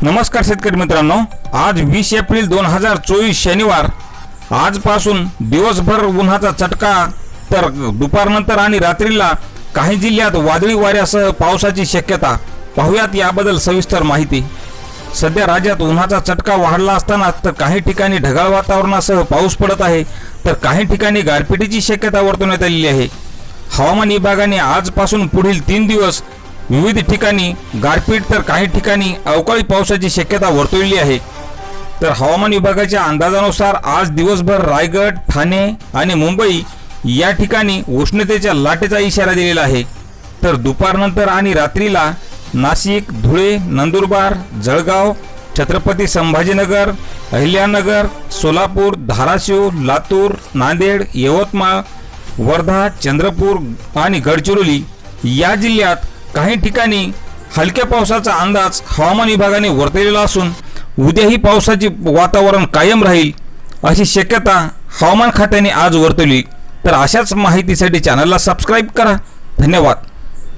नमस्कार शेतकरी मित्रांनो, आज 20 एप्रिल 2024 शनिवार। आजपासून दिवसभर उन्हाचा चटका, तर दुपारनंतर आणि रात्रीला काही जिल्ह्यात वादळी वाऱ्यासह पावसाची शक्यता। पाहूयात याबद्दल सविस्तर माहिती। सध्या राज्यात उन्हाचा चटका वाढला असताना तर काही ठिकाणी ढगाळ वातावरणासह पाऊस पडत आहे, तर काही ठिकाणी गारपिटीची शक्यता वर्तवण्यात आलेली आहे। हवामान विभागाने आजपासून पुढील 3 दिवस विविध ठिकाणी गारपीट तर काही ठिकाणी अवकाळी पावसाची शक्यता वर्तवली आहे। तर हवामान विभागाच्या अंदाजानुसार आज दिवसभर रायगड, ठाणे आणि मुंबई या ठिकाणी उष्णतेच्या लाटेचा इशारा दिलेला आहे। तर दुपारनंतर आणि रात्रीला नाशिक, धुळे, नंदुरबार, जळगाव, छत्रपती संभाजीनगर, अहिल्यानगर, सोलापूर, धाराशिव, लातूर, नांदेड, यवतमाळ, वर्धा, चंद्रपूर आणि गडचिरोली या जिल्ह्यात काही ठिकाणी हलक्या पावसाचा अंदाज हवामान विभागाने वर्तवलेला असून उद्याही पावसाचे वातावरण कायम राहील अशी शक्यता हवामान खात्याने आज वर्तवली। तर अशाच माहितीसाठी चॅनलला सबस्क्राइब करा। धन्यवाद।